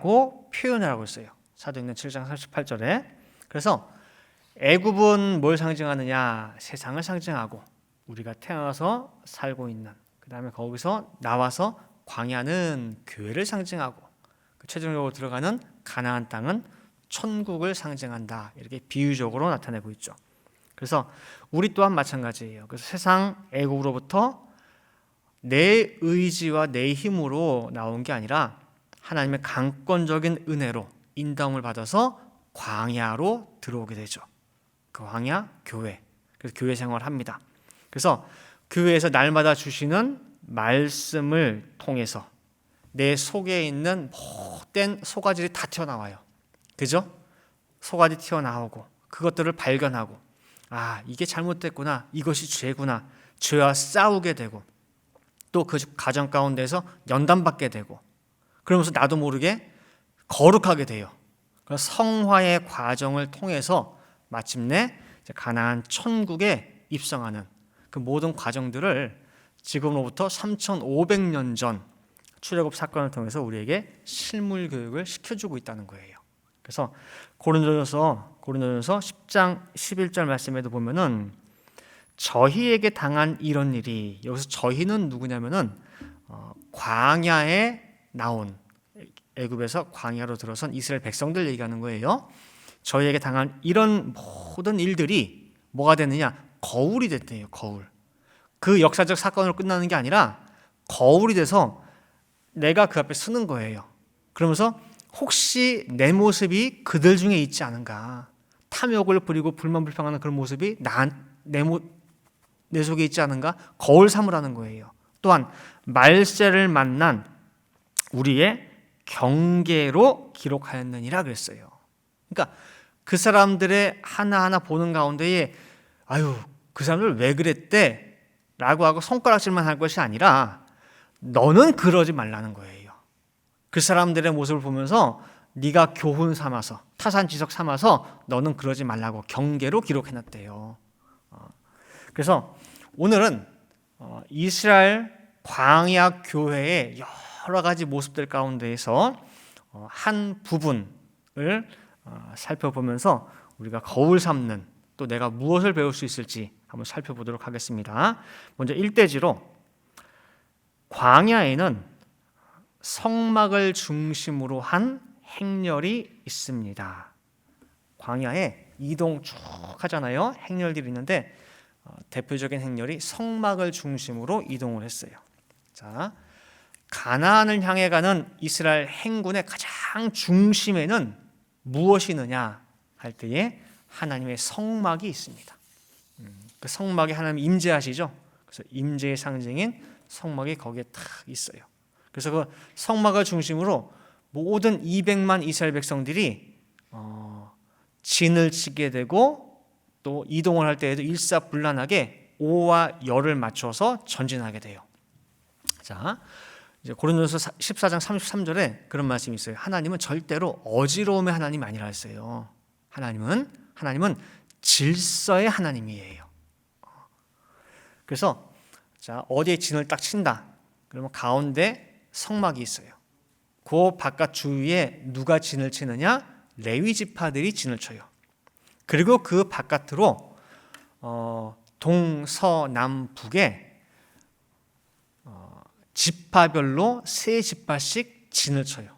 상징하고 표현을 하고 있어요. 사도행전 7장 38절에. 그래서 애굽은 뭘 상징하느냐? 세상을 상징하고 우리가 태어나서 살고 있는, 그 다음에 거기서 나와서 광야는 교회를 상징하고, 최종적으로 들어가는 가나안 땅은 천국을 상징한다. 이렇게 비유적으로 나타내고 있죠. 그래서 우리 또한 마찬가지예요. 그래서 세상 애국으로부터 내 의지와 내 힘으로 나온 게 아니라 하나님의 강권적인 은혜로 인도함을 받아서 광야로 들어오게 되죠. 그 광야 교회. 그래서 교회 생활을 합니다. 그래서 교회에서 날마다 주시는 말씀을 통해서 내 속에 있는 못된 소가지들이 다 튀어나와요. 그죠? 소가지 튀어나오고 그것들을 발견하고, 아, 이게 잘못됐구나, 이것이 죄구나, 죄와 싸우게 되고 또 그 가정 가운데서 연단받게 되고, 그러면서 나도 모르게 거룩하게 돼요. 그래서 성화의 과정을 통해서 마침내 가나안 천국에 입성하는 그 모든 과정들을 지금으로부터 3,500년 전 출애굽 사건을 통해서 우리에게 실물 교육을 시켜주고 있다는 거예요. 그래서 고린도전서 10장 11절 말씀에도 보면은 저희에게 당한 이런 일이, 여기서 저희는 누구냐면은 광야에 나온, 애굽에서 광야로 들어선 이스라엘 백성들 얘기하는 거예요. 저희에게 당한 이런 모든 일들이 뭐가 됐느냐? 거울이 됐대요. 거울. 그 역사적 사건으로 끝나는 게 아니라 거울이 돼서 내가 그 앞에 서는 거예요. 그러면서 혹시 내 모습이 그들 중에 있지 않은가, 탐욕을 부리고 불만불평하는 그런 모습이 내 속에 있지 않은가 거울 삼으라는 거예요. 또한 말세를 만난 우리의 경계로 기록하였느니라 그랬어요. 그러니까 그 사람들의 하나하나 보는 가운데에 아유, 그 사람들 왜 그랬대? 라고 하고 손가락질만 할 것이 아니라 너는 그러지 말라는 거예요. 그 사람들의 모습을 보면서 네가 교훈 삼아서, 타산지석 삼아서 너는 그러지 말라고 경계로 기록해놨대요. 그래서 오늘은 이스라엘 광야 교회의 여러 가지 모습들 가운데에서 한 부분을 살펴보면서 우리가 거울 삼는, 또 내가 무엇을 배울 수 있을지 한번 살펴보도록 하겠습니다. 먼저 1대지로 광야에는 성막을 중심으로 한 행렬이 있습니다. 광야에 이동 쭉 하잖아요. 행렬들이 있는데 대표적인 행렬이 성막을 중심으로 이동을 했어요. 자, 가나안을 향해 가는 이스라엘 행군의 가장 중심에는 무엇이 있느냐 할 때에 하나님의 성막이 있습니다. 그 성막에 하나님 임재하시죠. 그래서 임재의 상징인 성막이 거기에 딱 있어요. 그래서 그 성막을 중심으로 모든 200만 이스라엘 백성들이 진을 치게 되고, 또 이동을 할 때에도 일사불란하게 오와 열을 맞춰서 전진하게 돼요. 자, 이제 고린도전서 14장 33절에 그런 말씀이 있어요. 하나님은 절대로 어지러움의 하나님이 아니라 했어요. 하나님은 질서의 하나님이에요. 그래서 자, 어디에 진을 딱 친다. 그러면 가운데 성막이 있어요. 그 바깥 주위에 누가 진을 치느냐? 레위 지파들이 진을 쳐요. 그리고 그 바깥으로 동서남북에 지파별로 3지파씩 진을 쳐요.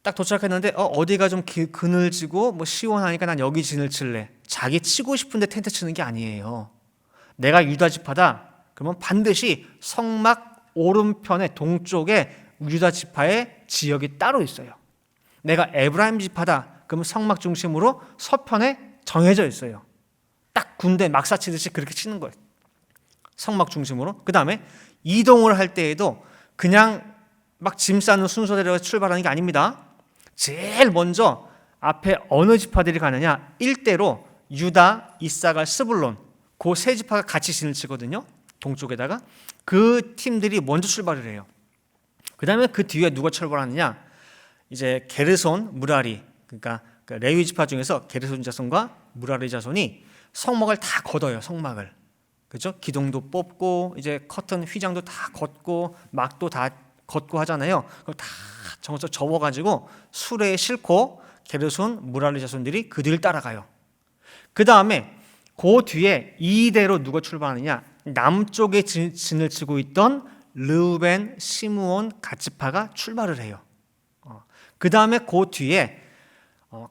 딱 도착했는데 어디가 좀 그늘지고 뭐 시원하니까 난 여기 진을 칠래. 자기 치고 싶은데 텐트 치는 게 아니에요. 내가 유다 지파다. 그러면 반드시 성막 오른편에 동쪽에 유다 지파의 지역이 따로 있어요. 내가 에브라임 지파다. 그러면 성막 중심으로 서편에 정해져 있어요. 딱 군대 막사 치듯이 그렇게 치는 거예요. 성막 중심으로. 그 다음에 이동을 할 때에도 그냥 막 짐 싸는 순서대로 출발하는 게 아닙니다. 제일 먼저 앞에 어느 지파들이 가느냐? 일대로 유다, 이사갈, 스불론 그 세 지파가 같이 진을 치거든요. 동쪽에다가. 그 팀들이 먼저 출발을 해요. 그 다음에 그 뒤에 누가 출발하느냐? 이제 게르손, 무라리, 그러니까 레위 지파 중에서 게르손 자손과 무라리 자손이 성막을 다 걷어요. 성막을. 그죠? 기둥도 뽑고 이제 커튼 휘장도 다 걷고 막도 다 걷고 하잖아요. 그걸 다 접어가지고 수레에 싣고 게르손, 무랄리 자손들이 그 뒤를 따라가요. 그 다음에 그 뒤에 이대로 누가 출발하느냐? 남쪽에 진을 치고 있던 르우벤, 시므온, 갓지파가 출발을 해요. 그 다음에 그 뒤에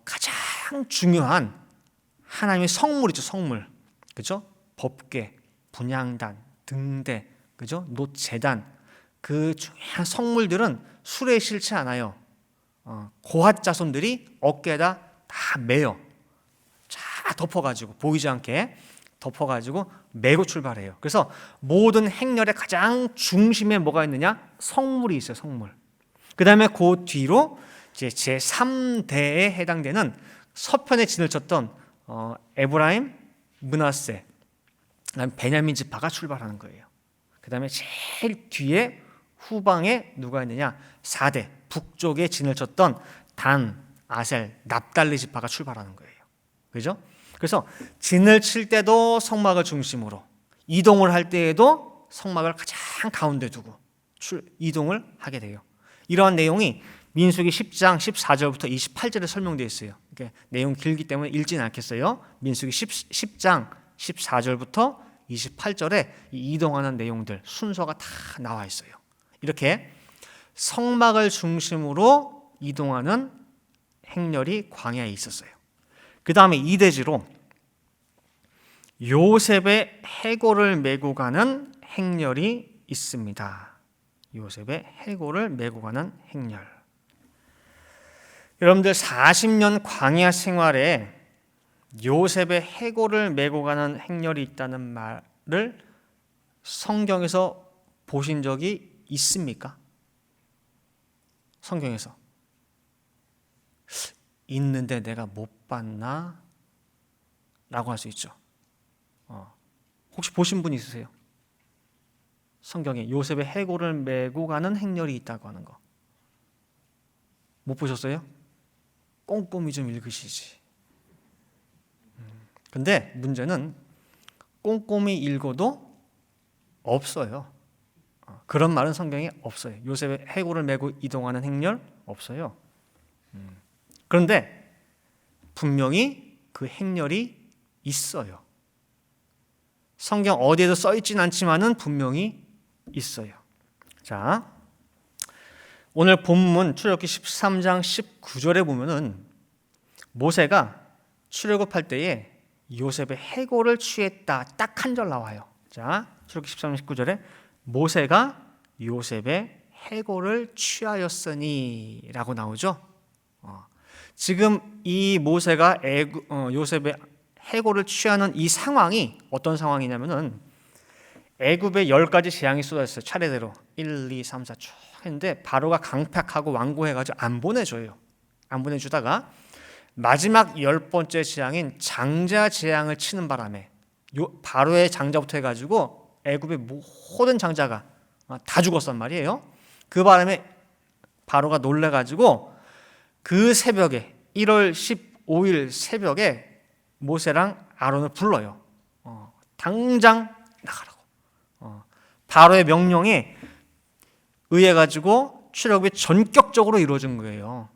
가장 중요한 하나님의 성물 있죠, 성물. 그죠? 법궤, 분향단, 등대, 그죠? 놋제단, 그 중요한 성물들은 수레에 실지 않아요. 고핫 자손들이 어깨에다 다 매요. 다 덮어가지고 보이지 않게 덮어가지고 메고 출발해요. 그래서 모든 행렬의 가장 중심에 뭐가 있느냐? 성물이 있어요. 성물. 그 다음에 그 뒤로 이제 제3대에 해당되는 서편에 진을 쳤던 에브라임, 므낫세, 그다음에 베냐민 지파가 출발하는 거예요. 그 다음에 제일 뒤에 후방에 누가 있느냐? 4대 북쪽에 진을 쳤던 단, 아셀, 납달리 지파가 출발하는 거예요. 그죠? 그래서 진을 칠 때도 성막을 중심으로, 이동을 할 때에도 성막을 가장 가운데 두고 이동을 하게 돼요. 이러한 내용이 민수기 10장 14절부터 28절에 설명되어 있어요. 내용 길기 때문에 읽지는 않겠어요. 민수기 10장 14절부터 28절에 이동하는 내용들 순서가 다 나와 있어요. 이렇게 성막을 중심으로 이동하는 행렬이 광야에 있었어요. 그 다음에 이대지로 요셉의 해골을 메고 가는 행렬이 있습니다. 요셉의 해골을 메고 가는 행렬. 여러분들 40년 광야 생활에 요셉의 해골을 메고 가는 행렬이 있다는 말을 성경에서 보신 적이 있습니까? 성경에서 있는데 내가 못 봤나? 라고 할 수 있죠. 혹시 보신 분 있으세요? 성경에 요셉의 해골을 메고 가는 행렬이 있다고 하는 거 못 보셨어요? 꼼꼼히 좀 읽으시지. 근데 문제는 꼼꼼히 읽어도 없어요. 그런 말은 성경에 없어요. 요셉의 해골을 메고 이동하는 행렬 없어요. 그런데 분명히 그 행렬이 있어요. 성경 어디에도 써 있진 않지만은 분명히 있어요. 자, 오늘 본문 출애굽기 13장 19절에 보면은 모세가 출애굽할 때에 요셉의 해골을 취했다. 딱 한 절 나와요. 자, 출애굽기 13장 19절에 모세가 요셉의 해골을 취하였으니 라고 나오죠. 지금 이 모세가 요셉의 해골을 취하는 이 상황이 어떤 상황이냐면은 애굽에 10가지 재앙이 쏟아졌어요. 차례대로 1, 2, 3, 4 쭉 했는데 바로가 강팍하고 완고해가지고 안 보내줘요. 안 보내주다가 마지막 10번째 재앙인 장자 재앙을 치는 바람에 바로의 장자부터 해가지고 애굽의 모든 장자가 다 죽었단 말이에요. 그 바람에 바로가 놀래가지고 그 새벽에 1월 15일 새벽에 모세랑 아론을 불러요. 당장 나가라고. 바로의 명령에 의해 가지고 출애굽이 전격적으로 이루어진 거예요.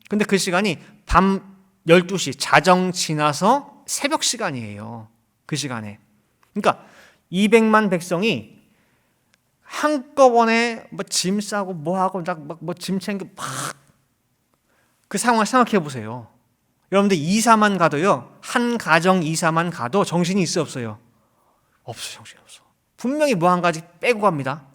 근데 그 시간이 밤 12시 자정 지나서 새벽 시간이에요. 그 시간에. 그러니까 200만 백성이 한꺼번에 뭐 짐 싸고 뭐 하고 뭐 짐 챙겨 막 그 상황을 생각해 보세요. 여러분들 이사만 가도요. 한 가정 이사만 가도 정신이 있어 없어요? 없어요. 정신이 없어. 분명히 뭐 한 가지 빼고 갑니다.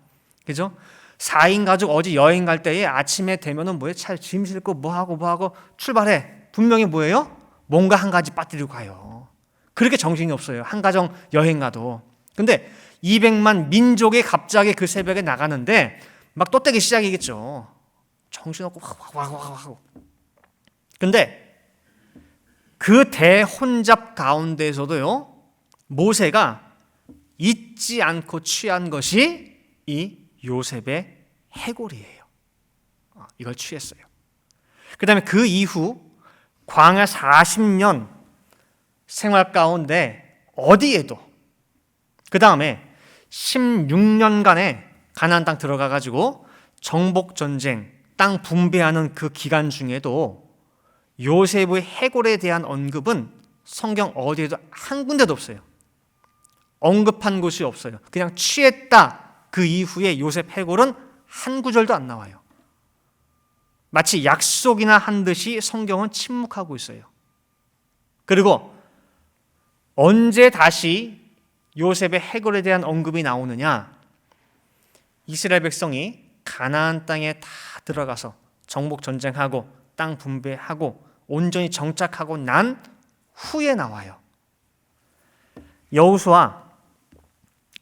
그죠? 4인 가족 어디 여행 갈 때에 아침에 되면은 뭐예요? 차 짐 싣고 뭐 하고 출발해. 분명히 뭐예요? 뭔가 한 가지 빠뜨리고 가요. 그렇게 정신이 없어요. 한 가정 여행 가도. 근데 200만 민족이 갑자기 그 새벽에 나가는데 막 ጦ떼기 시작이겠죠. 정신없고 하고. 근데 그 대혼잡 가운데서도요. 모세가 잊지 않고 취한 것이 이 요셉의 해골이에요. 이걸 취했어요. 그 다음에 그 이후 광야 40년 생활 가운데 어디에도 그 다음에 16년간의 가나안 땅 들어가 가지고 정복 전쟁, 땅 분배하는 그 기간 중에도 요셉의 해골에 대한 언급은 성경 어디에도 한 군데도 없어요. 언급한 곳이 없어요. 그냥 취했다. 그 이후에 요셉 해골은 한 구절도 안 나와요. 마치 약속이나 한 듯이 성경은 침묵하고 있어요. 그리고 언제 다시 요셉의 해골에 대한 언급이 나오느냐? 이스라엘 백성이 가나안 땅에 다 들어가서 정복 전쟁하고 땅 분배하고 온전히 정착하고 난 후에 나와요. 여호수아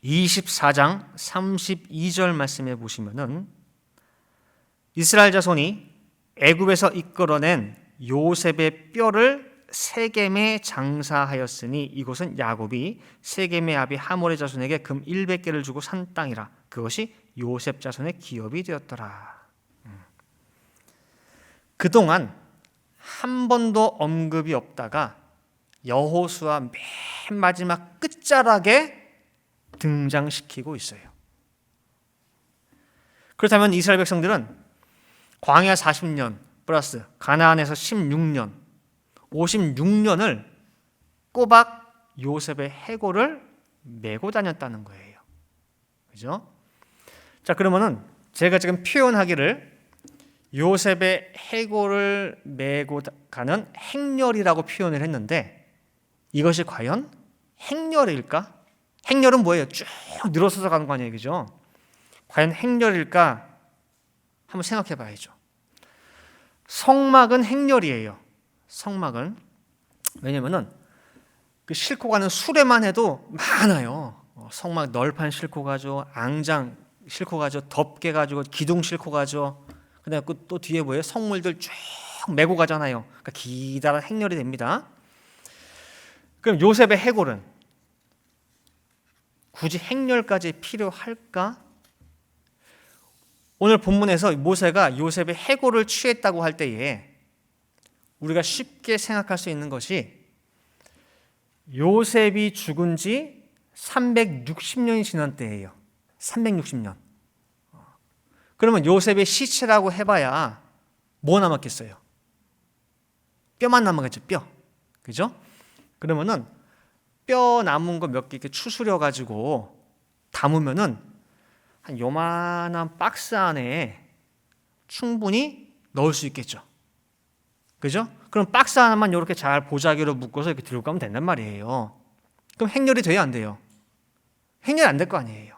24장 32절 말씀에 보시면은 이스라엘 자손이 애굽에서 이끌어낸 요셉의 뼈를 세겜에 장사하였으니 이곳은 야곱이 세겜의 아비 하몰의 자손에게 금 100개를 주고 산 땅이라. 그것이 요셉 자손의 기업이 되었더라. 그동안 한 번도 언급이 없다가 여호수아 맨 마지막 끝자락에 등장시키고 있어요. 그렇다면 이스라엘 백성들은 광야 40년 플러스 가나안에서 16년 56년을 꼬박 요셉의 해골을 메고 다녔다는 거예요. 그죠? 자, 그러면은 제가 지금 표현하기를 요셉의 해골을 메고 가는 행렬이라고 표현을 했는데 이것이 과연 행렬일까? 행렬은 뭐예요? 쭉 늘어서서 가는 거 아니에요, 그죠? 과연 행렬일까? 한번 생각해 봐야죠. 성막은 행렬이에요. 성막은. 왜냐면은 그 싣고 가는 수레만 해도 많아요. 성막 널판 싣고 가죠. 앙장 싣고 가죠. 덮개 가지고 기둥 싣고 가죠. 그다음에 또 뒤에 뭐예요? 성물들 쭉 메고 가잖아요. 그러니까 기다란 행렬이 됩니다. 그럼 요셉의 해골은 굳이 행렬까지 필요할까? 오늘 본문에서 모세가 요셉의 해골을 취했다고 할 때에 우리가 쉽게 생각할 수 있는 것이 요셉이 죽은 지 360년이 지난 때예요. 360년. 그러면 요셉의 시체라고 해봐야 뭐 남았겠어요? 뼈만 남았겠죠, 뼈. 그죠? 그러면은 뼈 남은 거 몇 개 이렇게 추스려 가지고 담으면은 한 요만한 박스 안에 충분히 넣을 수 있겠죠. 그죠? 그럼 박스 하나만 이렇게 잘 보자기로 묶어서 이렇게 들고 가면 된단 말이에요. 그럼 행렬이 돼야 안 돼요? 행렬이 안 될 거 아니에요.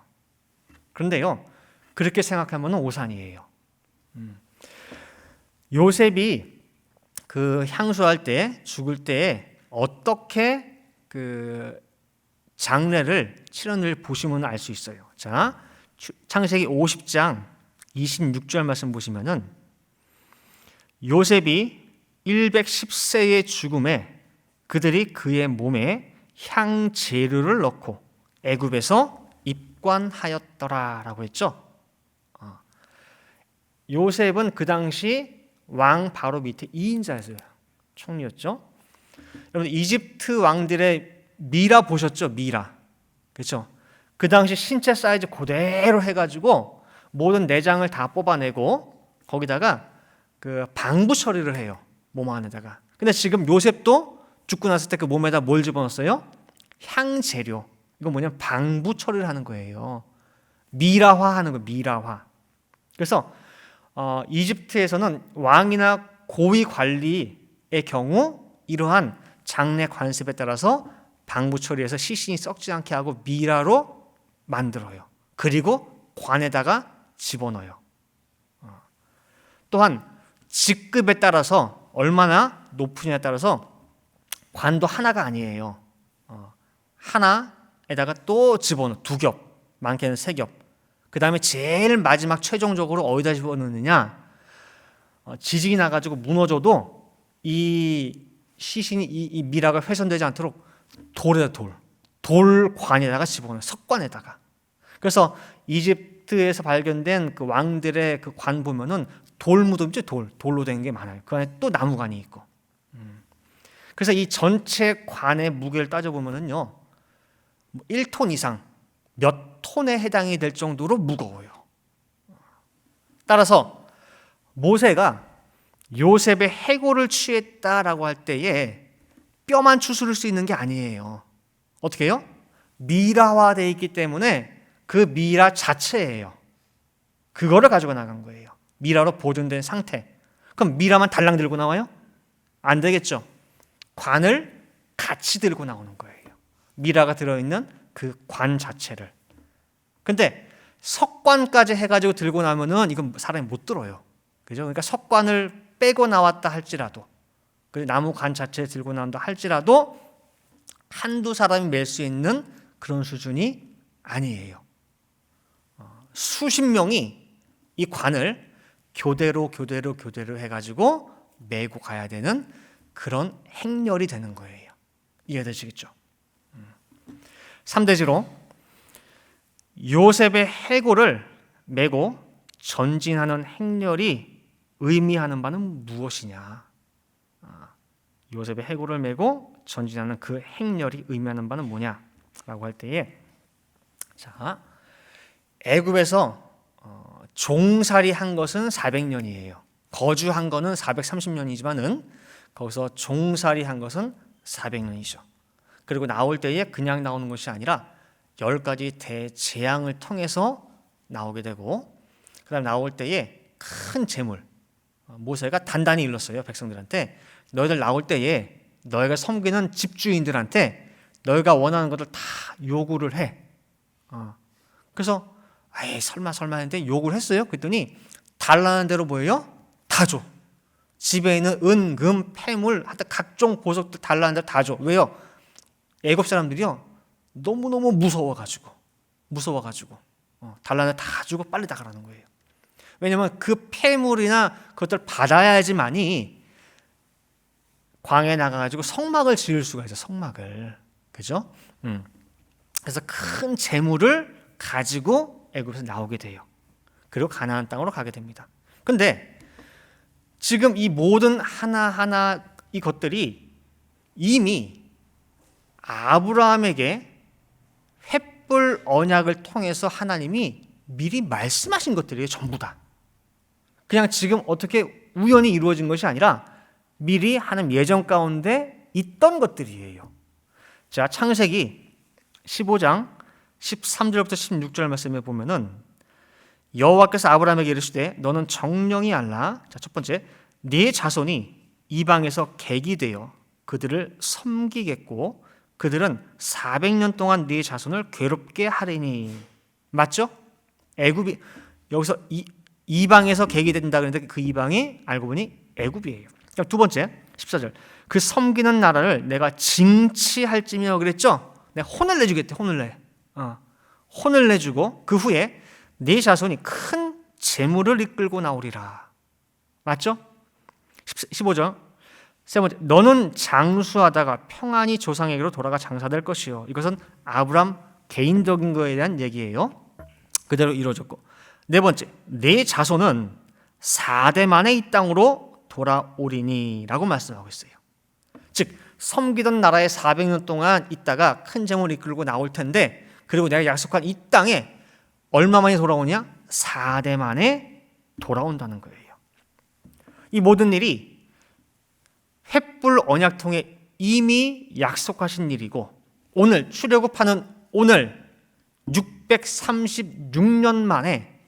그런데요, 그렇게 생각하면 오산이에요. 요셉이 그 향수할 때, 죽을 때 어떻게 그 장례를 치렀는지 보시면 알 수 있어요. 자, 창세기 50장 26절 말씀 보시면은 요셉이 110세의 죽음에 그들이 그의 몸에 향재료를 넣고 애굽에서 입관하였더라라고 했죠. 요셉은 그 당시 왕 바로 밑에 2인자였어요. 총리였죠. 여러분 이집트 왕들의 미라 보셨죠? 미라. 그렇죠? 그 당시 신체 사이즈 그대로 해가지고 모든 내장을 다 뽑아내고 거기다가 그 방부 처리를 해요. 몸 안에다가. 근데 지금 요셉도 죽고 났을 때 그 몸에다 뭘 집어넣었어요? 향재료. 이건 뭐냐면 방부 처리를 하는 거예요. 미라화하는 거예요. 미라화. 그래서 이집트에서는 왕이나 고위 관리의 경우 이러한 장례 관습에 따라서 방부 처리해서 시신이 썩지 않게 하고 미라로 만들어요. 그리고 관에다가 집어넣어요. 또한 직급에 따라서 얼마나 높으냐에 따라서 관도 하나가 아니에요. 하나에다가 또 집어넣어. 2겹, 많게는 3겹. 그 다음에 제일 마지막 최종적으로 어디다 집어넣느냐? 지진이 나가지고 무너져도 이 시신이 이 미라가 훼손되지 않도록 돌관에다가 집어넣어요. 석관에다가. 그래서 이집트에서 발견된 그 왕들의 그 관 보면은 돌 무덤이죠. 돌로 된 게 많아요. 그 안에 또 나무관이 있고. 그래서 이 전체 관의 무게를 따져보면은요, 1톤 이상 몇 톤에 해당이 될 정도로 무거워요. 따라서 모세가 요셉의 해골을 취했다라고 할 때에 뼈만 추스를 수 있는 게 아니에요. 어떻게 해요? 미라화되어 있기 때문에 그 미라 자체예요. 그거를 가지고 나간 거예요. 미라로 보존된 상태. 그럼 미라만 달랑 들고 나와요? 안 되겠죠. 관을 같이 들고 나오는 거예요. 미라가 들어있는 그 관 자체를. 근데 석관까지 해가지고 들고 나면은 이건 사람이 못 들어요. 그죠? 그러니까 석관을 빼고 나왔다 할지라도, 그 나무 관 자체 들고 나온다 할지라도 한두 사람이 맬 수 있는 그런 수준이 아니에요. 수십 명이 이 관을 교대로 해가지고 메고 가야 되는 그런 행렬이 되는 거예요. 이해되시겠죠? 3대지로 요셉의 해골을 메고 전진하는 행렬이 의미하는 바는 무엇이냐? 요셉의 해골을 메고 전진하는 그 행렬이 의미하는 바는 뭐냐라고 할 때에, 자, 애굽에서 종살이 한 것은 400년이에요. 거주한 거는 430년이지만은 거기서 종살이 한 것은 400년이죠. 그리고 나올 때에 그냥 나오는 것이 아니라 10가지 대재앙을 통해서 나오게 되고, 그다음 나올 때에 큰 재물, 모세가 단단히 일렀어요. 백성들한테 너희들 나올 때에 너희가 섬기는 집주인들한테 너희가 원하는 것을 다 요구를 해. 그래서 아이 설마 했는데 요구를 했어요. 그랬더니 달라는 대로 뭐예요? 다 줘. 집에 있는 은, 금, 폐물, 하여튼 각종 보석들 달라는 대로 다 줘. 왜요? 애굽 사람들이요 너무너무 무서워가지고 달라는 대로 다 주고 빨리 나가라는 거예요. 왜냐하면 그 폐물이나 그것들 받아야지만이 광야에 나가가지고 성막을 지을 수가 있어요. 성막을. 그죠? 그래서 큰 재물을 가지고 애굽에서 나오게 돼요. 그리고 가나안 땅으로 가게 됩니다. 근데 지금 이 모든 하나하나 이것들이 이미 아브라함에게 횃불 언약을 통해서 하나님이 미리 말씀하신 것들이에요. 전부 다. 그냥 지금 어떻게 우연히 이루어진 것이 아니라 미리 하는 예정 가운데 있던 것들이에요. 자, 창세기 15장 13절부터 16절 말씀에 보면은 여호와께서 아브라함에게 이르시되 너는 정령이 알라. 자, 첫 번째, 네 자손이 이방에서 객이 되어 그들을 섬기겠고 그들은 400년 동안 네 자손을 괴롭게 하리니. 맞죠? 애굽이 여기서 이방에서 객이 된다 그랬는데 그 이방이 알고 보니 애굽이에요. 두 번째 14절, 그 섬기는 나라를 내가 징치할지며 그랬죠. 내가 혼을 내주겠대. 혼을 내주고 그 후에 네 자손이 큰 재물을 이끌고 나오리라. 맞죠? 15절, 세 번째, 너는 장수하다가 평안히 조상에게로 돌아가 장사될 것이요. 이것은 아브람 개인적인 거에 대한 얘기예요. 그대로 이루어졌고, 네 번째, 네 자손은 4대 만에 이 땅으로 돌아오리니 라고 말씀하고 있어요. 즉 섬기던 나라에 400년 동안 있다가 큰 재물을 이끌고 나올 텐데, 그리고 내가 약속한 이 땅에 얼마 만에 돌아오냐? 4대 만에 돌아온다는 거예요. 이 모든 일이 횃불 언약통에 이미 약속하신 일이고, 오늘 출애굽하는 오늘 636년 만에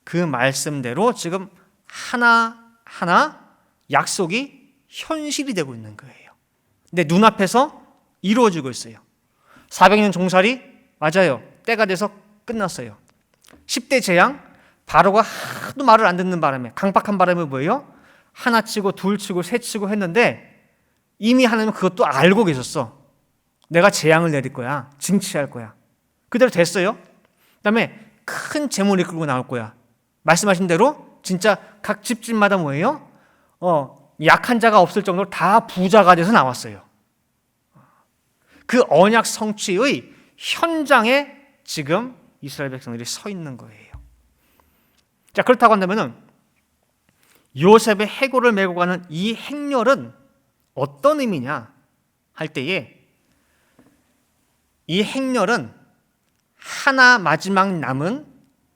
그 말씀대로 지금 하나하나 약속이 현실이 되고 있는 거예요. 근데 눈앞에서 이루어지고 있어요. 400년 종살이 맞아요. 때가 돼서 끝났어요. 10대 재앙, 바로가 하도 말을 안 듣는 바람에, 강박한 바람에 뭐예요? 하나 치고 둘 치고 셋 치고 했는데 이미 하나님은 그것도 알고 계셨어. 내가 재앙을 내릴 거야. 징치할 거야. 그대로 됐어요. 그다음에 큰 재물이 끌고 나올 거야. 말씀하신 대로 진짜 각 집집마다 뭐예요? 약한 자가 없을 정도로 다 부자가 돼서 나왔어요. 그 언약 성취의 현장에 지금 이스라엘 백성들이 서 있는 거예요. 자, 그렇다고 한다면은 요셉의 해골을 메고 가는 이 행렬은 어떤 의미냐 할 때에, 이 행렬은 하나 마지막 남은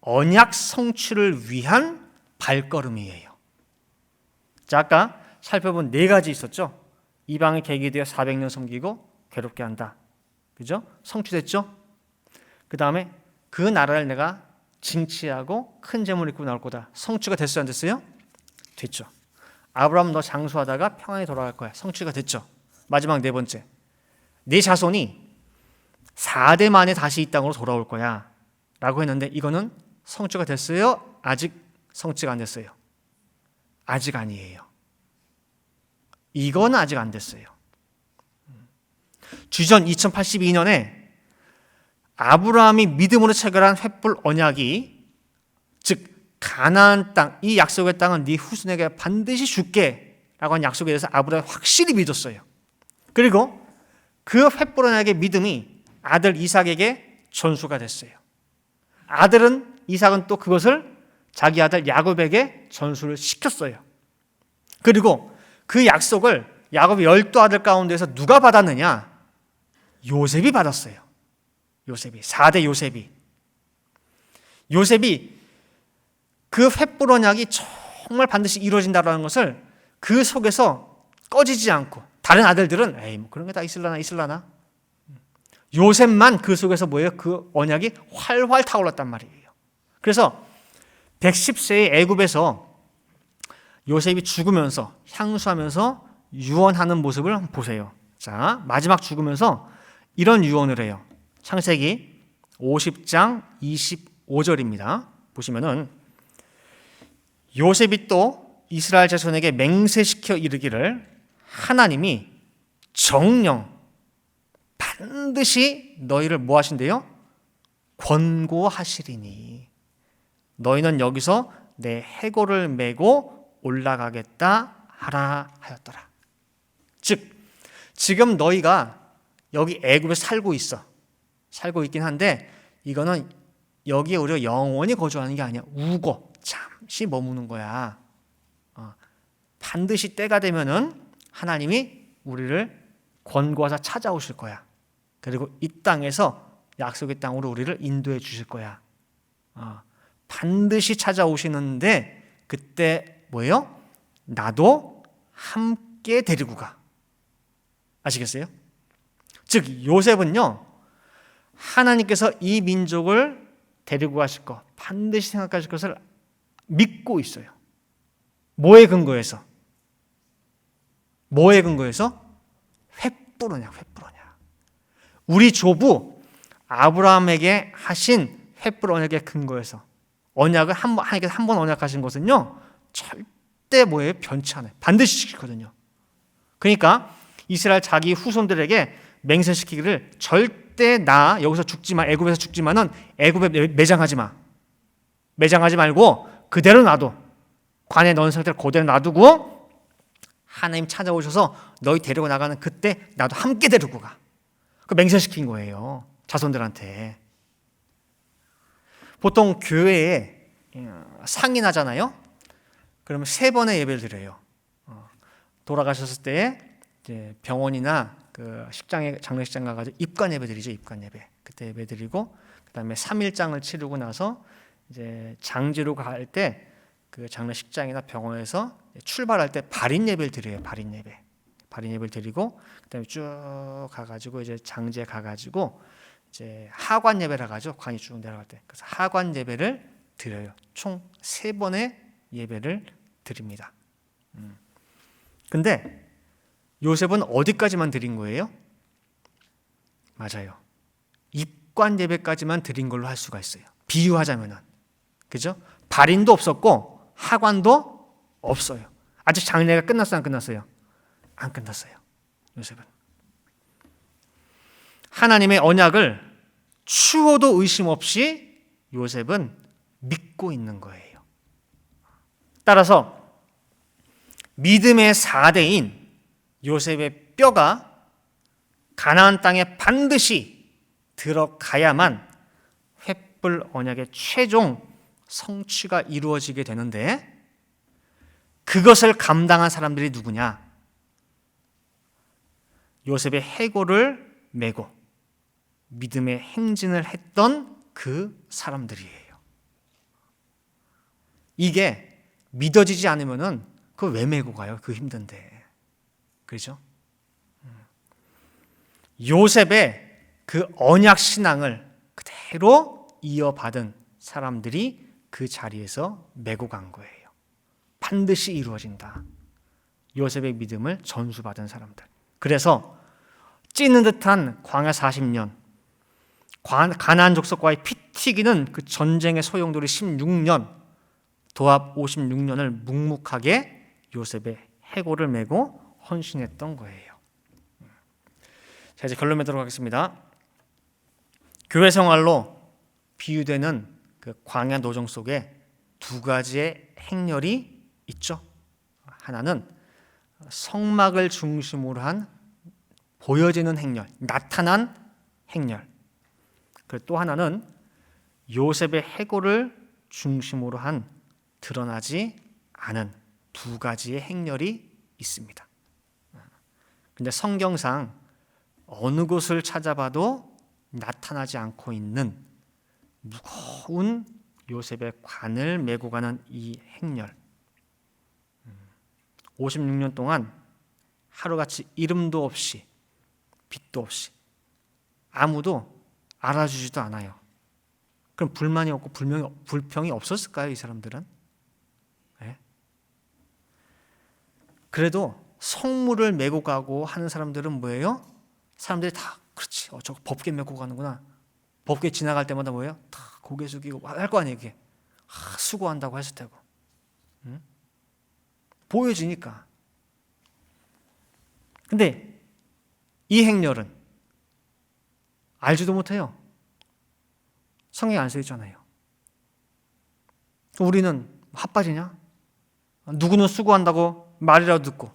언약 성취를 위한 발걸음이에요. 자, 아까 살펴본 4가지 있었죠? 이방의 계기 되어 400년 섬기고 괴롭게 한다. 그죠? 성취됐죠? 그 다음에 그 나라를 내가 징치하고 큰 재물을 입고 나올 거다. 성취가 됐어요? 안 됐어요? 됐죠. 아브라함 너 장수하다가 평안히 돌아갈 거야. 성취가 됐죠. 마지막 4번째. 네 자손이 4대 만에 다시 이 땅으로 돌아올 거야 라고 했는데 이거는 성취가 됐어요? 아직 성취가 안 됐어요? 아직 아니에요. 이건 아직 안 됐어요. 주전 2082년에 아브라함이 믿음으로 체결한 횃불 언약이, 즉 가나안 땅, 이 약속의 땅은 네 후손에게 반드시 줄게 라고 한 약속에 대해서 아브라함이 확실히 믿었어요. 그리고 그 횃불 언약의 믿음이 아들 이삭에게 전수가 됐어요. 이삭은 또 그것을 자기 아들 야곱에게 전수를 시켰어요. 그리고 그 약속을 야곱의 12아들 가운데서 누가 받았느냐? 요셉이 받았어요. 요셉이, 4대 요셉이. 요셉이 그 횃불 언약이 정말 반드시 이루어진다는 것을 그 속에서 꺼지지 않고, 다른 아들들은 에이 뭐 그런 게 다 있을라나. 요셉만 그 속에서 뭐예요? 그 언약이 활활 타올랐단 말이에요. 그래서 110세의 애굽에서 요셉이 죽으면서 향수하면서 유언하는 모습을 한번 보세요. 자, 마지막 죽으면서 이런 유언을 해요. 창세기 50장 25절입니다. 보시면은 요셉이 또 이스라엘 자손에게 맹세시켜 이르기를 하나님이 정령 반드시 너희를 뭐 하신대요? 권고하시리니 너희는 여기서 내 해골을 메고 올라가겠다 하라 하였더라. 즉 지금 너희가 여기 애굽에 살고 있긴 한데 이거는 여기에 우리가 영원히 거주하는 게 아니야. 우고 잠시 머무는 거야. 반드시 때가 되면은 하나님이 우리를 권고하사 찾아오실 거야. 그리고 이 땅에서 약속의 땅으로 우리를 인도해 주실 거야. 반드시 찾아오시는데 그때 뭐예요? 나도 함께 데리고 가. 아시겠어요? 즉 요셉은요, 하나님께서 이 민족을 데리고 가실 것, 반드시 생각하실 것을 믿고 있어요. 뭐에 근거해서? 횃불 언약. 우리 조부 아브라함에게 하신 횃불 언약에 근거해서, 언약을 하나님께서 한 번 언약하신 것은요 절대 뭐예요? 변치 않아요. 반드시 지키거든요. 그러니까 이스라엘 자기 후손들에게 맹세시키기를 절대 나 여기서 죽지만, 애굽에서 죽지만은 애굽에 매장하지 말고 그대로 놔둬. 관에 넣은 상태를 그대로 놔두고 하나님 찾아오셔서 너희 데리고 나가는 그때 나도 함께 데리고 가. 그 맹세시킨 거예요, 자손들한테. 보통 교회에 상인하잖아요. 그러면 3번의 예배를 드려요. 돌아가셨을 때 이제 병원이나 그 식장에, 장례식장 가가지고 입관 예배 드리죠. 입관 예배. 그때 예배 드리고, 그다음에 3일장을 치르고 나서 이제 장지로 갈 때 그 장례식장이나 병원에서 출발할 때 발인 예배를 드려요. 발인 예배를 드리고, 그다음에 쭉 가가지고 이제 장지에 가가지고 이제 하관 예배를 하죠. 관이 쭉 내려갈 때. 그래서 하관 예배를 드려요. 총 3번의 예배를 드립니다. 근데 요셉은 어디까지만 드린 거예요? 맞아요. 입관 예배까지만 드린 걸로 할 수가 있어요. 비유하자면은. 그죠? 발인도 없었고 하관도 없어요. 아직 장례가 끝났어요, 안 끝났어요? 안 끝났어요. 요셉은. 하나님의 언약을 추호도 의심 없이 요셉은 믿고 있는 거예요. 따라서 믿음의 4대인 요셉의 뼈가 가나안 땅에 반드시 들어가야만 횃불 언약의 최종 성취가 이루어지게 되는데, 그것을 감당한 사람들이 누구냐? 요셉의 해골을 메고 믿음의 행진을 했던 그 사람들이에요. 이게 믿어지지 않으면은 그거 왜 메고 가요? 그 힘든데. 그렇죠? 요셉의 그 언약 신앙을 그대로 이어받은 사람들이 그 자리에서 메고 간 거예요. 반드시 이루어진다. 요셉의 믿음을 전수받은 사람들. 그래서 찌는 듯한 광야 40년, 가나안 족속과의 피 튀기는 그 전쟁의 소용돌이 16년, 도합 56년을 묵묵하게 요셉의 해골을 메고 헌신했던 거예요. 자, 이제 결론 맺도록 하겠습니다. 교회 생활로 비유되는 그 광야 노정 속에 두 가지의 행렬이 있죠. 하나는 성막을 중심으로 한 보여지는 행렬, 나타난 행렬. 그리고 또 하나는 요셉의 해골을 중심으로 한 드러나지 않은 두 가지의 행렬이 있습니다. 근데 성경상 어느 곳을 찾아봐도 나타나지 않고 있는 무거운 요셉의 관을 메고 가는 이 행렬. 56년 동안 하루같이 이름도 없이 빛도 없이 아무도 알아주지도 않아요. 그럼 불만이 없고 불평이 없었을까요? 이 사람들은? 네? 그래도 성물을 메고 가고 하는 사람들은 뭐예요? 사람들이 다 그렇지. 저거 법궤 메고 가는구나. 법궤 지나갈 때마다 뭐예요? 다 고개 숙이고 할 거 아니에요. 이게. 수고한다고 했을 테고. 응? 보여지니까. 근데 이 행렬은 알지도 못해요. 성경에 안 써 있잖아요. 우리는 핫바지냐? 누구는 수고한다고 말이라도 듣고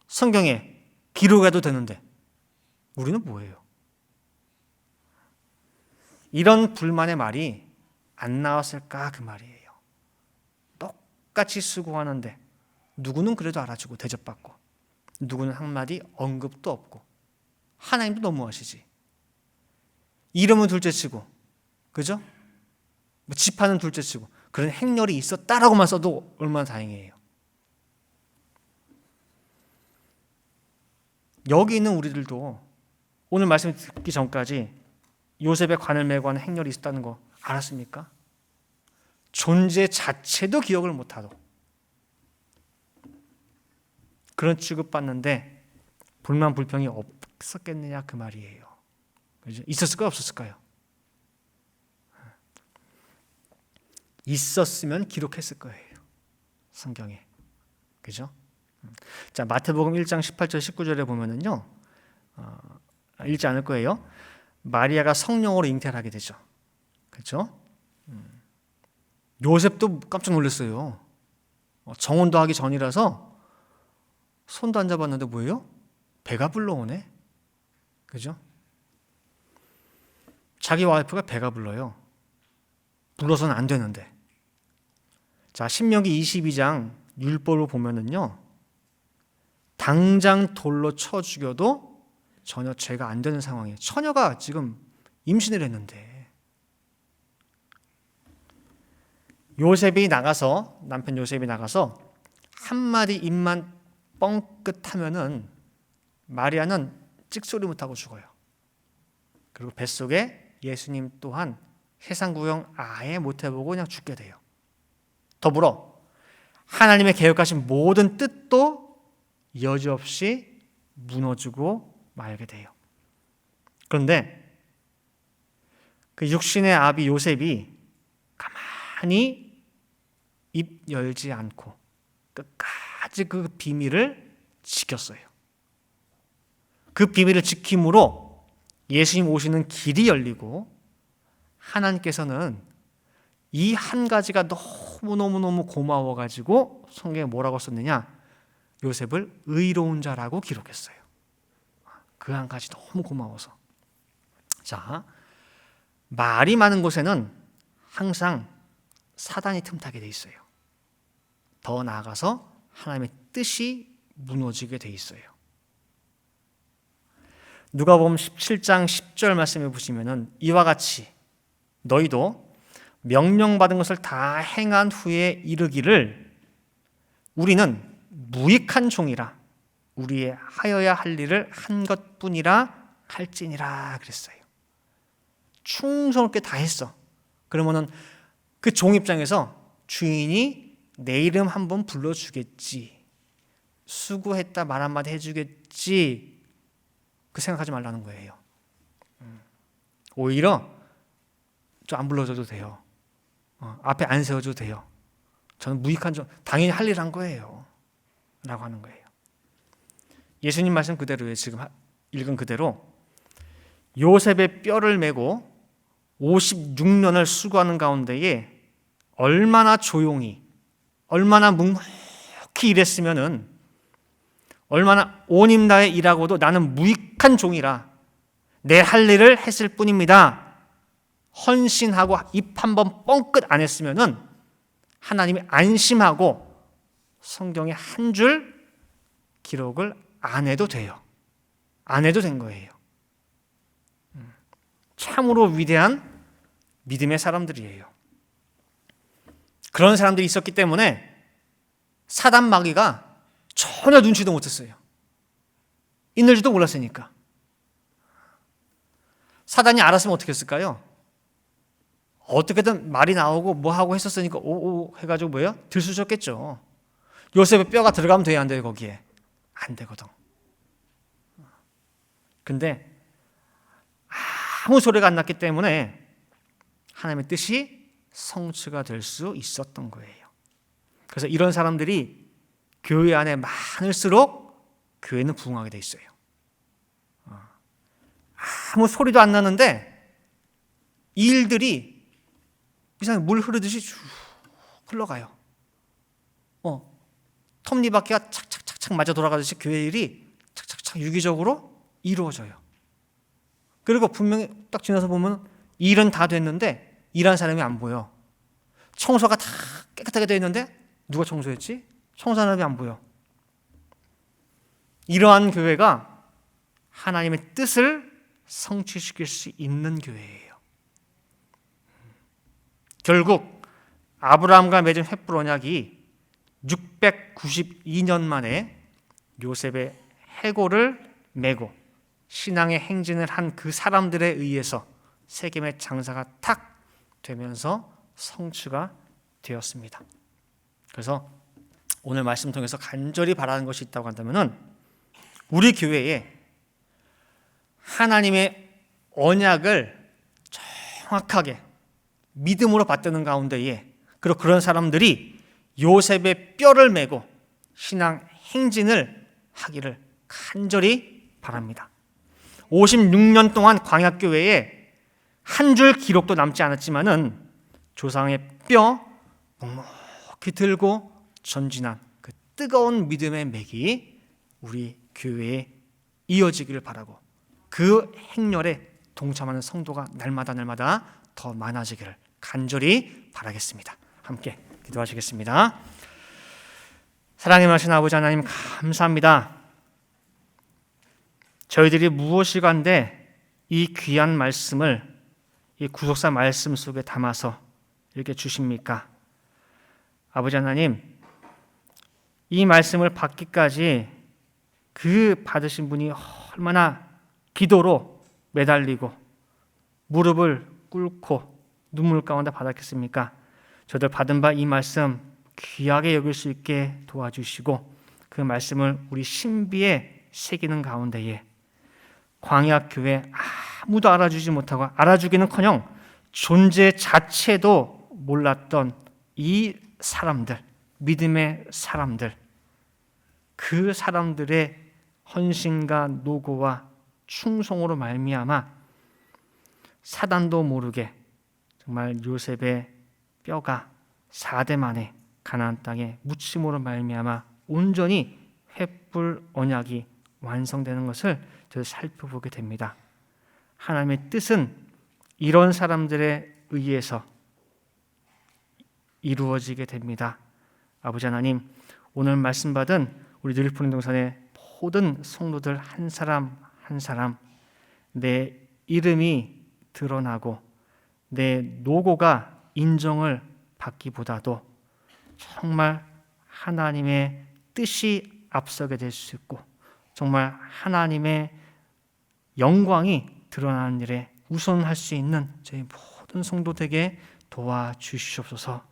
성경에 기록해도 되는데 우리는 뭐예요? 이런 불만의 말이 안 나왔을까 그 말이에요. 똑같이 수고하는데 누구는 그래도 알아주고 대접받고 누구는 한마디 언급도 없고 하나님도 너무하시지. 이름은 둘째치고 그죠? 지파는 둘째치고 그런 행렬이 있었다라고만 써도 얼마나 다행이에요. 여기 있는 우리들도 오늘 말씀 듣기 전까지 요셉의 관을 메고 하는 행렬이 있었다는 거 알았습니까? 존재 자체도 기억을 못하도 그런 취급받는데 불만 불평이 없었겠느냐 그 말이에요. 그죠? 있었을까요? 없었을까요? 있었으면 기록했을 거예요. 성경에. 그죠? 자, 마태복음 1장 18절 19절에 보면은요. 읽지 않을 거예요. 마리아가 성령으로 잉태를 하게 되죠. 그렇죠? 요셉도 깜짝 놀랐어요. 정혼도 하기 전이라서 손도 안 잡았는데 뭐예요? 배가 불러오네. 그죠? 자기 와이프가 배가 불러요. 불러서는 안 되는데. 자, 신명기 22장 율법을 보면은요. 당장 돌로 쳐 죽여도 전혀 죄가 안 되는 상황이에요. 처녀가 지금 임신을 했는데. 남편 요셉이 나가서 한마디 입만 뻥끗하면은 마리아는 찍소리 못하고 죽어요. 그리고 뱃속에 예수님 또한 세상 구경 아예 못해보고 그냥 죽게 돼요. 더불어 하나님의 계획하신 모든 뜻도 여지없이 무너지고 말게 돼요. 그런데 그 육신의 아비 요셉이 가만히 입 열지 않고 끝까지 그 비밀을 지켰어요. 그 비밀을 지킴으로 예수님 오시는 길이 열리고 하나님께서는 이 한 가지가 너무너무 고마워가지고 성경에 뭐라고 썼느냐? 요셉을 의로운 자라고 기록했어요. 그 한 가지 너무 고마워서. 자, 말이 많은 곳에는 항상 사단이 틈타게 돼 있어요. 더 나아가서 하나님의 뜻이 무너지게 돼 있어요. 누가복음 17장 10절 말씀해 보시면은 이와 같이 너희도 명령받은 것을 다 행한 후에 이르기를 우리는 무익한 종이라 우리의 하여야 할 일을 한 것뿐이라 할지니라 그랬어요. 충성스럽게 다 했어. 그러면은 그 종 입장에서 주인이 내 이름 한번 불러주겠지, 수고했다 말 한마디 해주겠지, 그 생각하지 말라는 거예요. 오히려 좀 안 불러줘도 돼요. 앞에 안 세워줘도 돼요. 저는 무익한 종, 당연히 할 일 한 거예요 라고 하는 거예요. 예수님 말씀 그대로예요. 지금 읽은 그대로 요셉의 뼈를 메고 56년을 수고하는 가운데에 얼마나 조용히, 얼마나 묵묵히 일했으면은, 얼마나 온 힘 다해 일하고도 나는 무익한 종이라 내 할 일을 했을 뿐입니다, 헌신하고 입 한번 뻥끗 안 했으면은 하나님이 안심하고 성경에 한 줄 기록을 안 해도 돼요. 안 해도 된 거예요. 참으로 위대한 믿음의 사람들이에요. 그런 사람들이 있었기 때문에 사단 마귀가 전혀 눈치도 못했어요. 있는지도 몰랐으니까. 사단이 알았으면 어떻게 했을까요? 어떻게든 말이 나오고 뭐 하고 했었으니까 오오 해가지고 뭐예요? 들쑤셨겠죠. 요셉의 뼈가 들어가면 돼야 안 돼요? 거기에 안 되거든. 근데 아무 소리가 안 났기 때문에 하나님의 뜻이 성취가 될 수 있었던 거예요. 그래서 이런 사람들이 교회 안에 많을수록 교회는 부흥하게 돼 있어요. 아무 소리도 안 나는데 일들이 이상하게 물 흐르듯이 쭉 흘러가요. 톱니바퀴가 착착착착 맞아 돌아가듯이 교회 일이 착착착 유기적으로 이루어져요. 그리고 분명히 딱 지나서 보면 일은 다 됐는데 일한 사람이 안 보여. 청소가 다 깨끗하게 되어 있는데 누가 청소했지? 청소하는 사람이 안 보여. 이러한 교회가 하나님의 뜻을 성취시킬 수 있는 교회예요. 결국 아브라함과 맺은 횃불 언약이 692년 만에 요셉의 해골을 메고 신앙의 행진을 한 그 사람들에 의해서 세겜의 장사가 탁 되면서 성취가 되었습니다. 그래서 오늘 말씀 통해서 간절히 바라는 것이 있다고 한다면은 우리 교회에 하나님의 언약을 정확하게 믿음으로 받드는 가운데에 그리고 그런 사람들이 요셉의 뼈를 메고 신앙 행진을 하기를 간절히 바랍니다. 56년 동안 광야교회에 한 줄 기록도 남지 않았지만은 조상의 뼈 묵묵히 들고 전진한 그 뜨거운 믿음의 맥이 우리 교회에 이어지기를 바라고 그 행렬에 동참하는 성도가 날마다 더 많아지기를 간절히 바라겠습니다. 함께 기도하시겠습니다. 사랑의 마신 아버지 하나님 감사합니다. 저희들이 무엇이간데 이 귀한 말씀을 이 구속사 말씀 속에 담아서 이렇게 주십니까? 아버지 하나님, 이 말씀을 받기까지 그 받으신 분이 얼마나 기도로 매달리고 무릎을 꿇고 눈물 가운데 받았겠습니까? 저들 받은 바 이 말씀 귀하게 여길 수 있게 도와주시고 그 말씀을 우리 신비에 새기는 가운데에 광야교회 아무도 알아주지 못하고 알아주기는커녕 존재 자체도 몰랐던 이 사람들, 믿음의 사람들, 그 사람들의 헌신과 노고와 충성으로 말미암아 사단도 모르게 정말 요셉의 뼈가 4대 만에 가나안 땅에 묻힘으로 말미암아 온전히 횃불 언약이 완성되는 것을 저희 살펴보게 됩니다. 하나님의 뜻은 이런 사람들에 의해서 이루어지게 됩니다. 아버지 하나님, 오늘 말씀 받은 우리 누리푸른 동산의 모든 성도들 한 사람 한 사람 내 이름이 드러나고 내 노고가 인정을 받기보다도 정말 하나님의 뜻이 앞서게 될 수 있고 정말 하나님의 영광이 드러나는 일에 우선할 수 있는 저희 모든 성도되게 도와주시옵소서.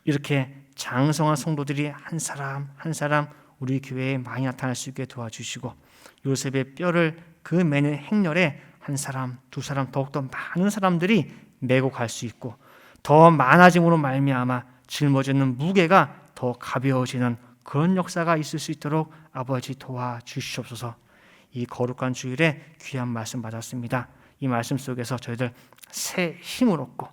이렇게 장성한 성도들이 한 사람 한 사람 우리 교회에 많이 나타날 수 있게 도와주시고 요셉의 뼈를 그 매는 행렬에 한 사람 두 사람 더욱더 많은 사람들이 메고 갈 수 있고 더 많아짐으로 말미암아 짊어지는 무게가 더 가벼워지는 그런 역사가 있을 수 있도록 아버지 도와주시옵소서. 이 거룩한 주일에 귀한 말씀 받았습니다. 이 말씀 속에서 저희들 새 힘을 얻고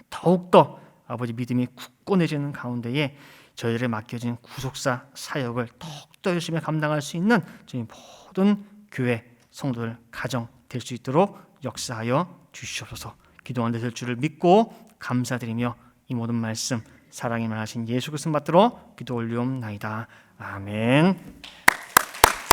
더욱더 아버지 믿음이 굳건해지는 가운데에 저희들에 맡겨진 구속사 사역을 더욱더 열심히 감당할 수 있는 저희 모든 교회 성도들 가정 될 수 있도록 역사하여 주시옵소서. 기도한 데 될 줄을 믿고 감사드리며 이 모든 말씀 사랑이 많으신 예수 그리스도 받들어 기도 올리옵나이다. 아멘.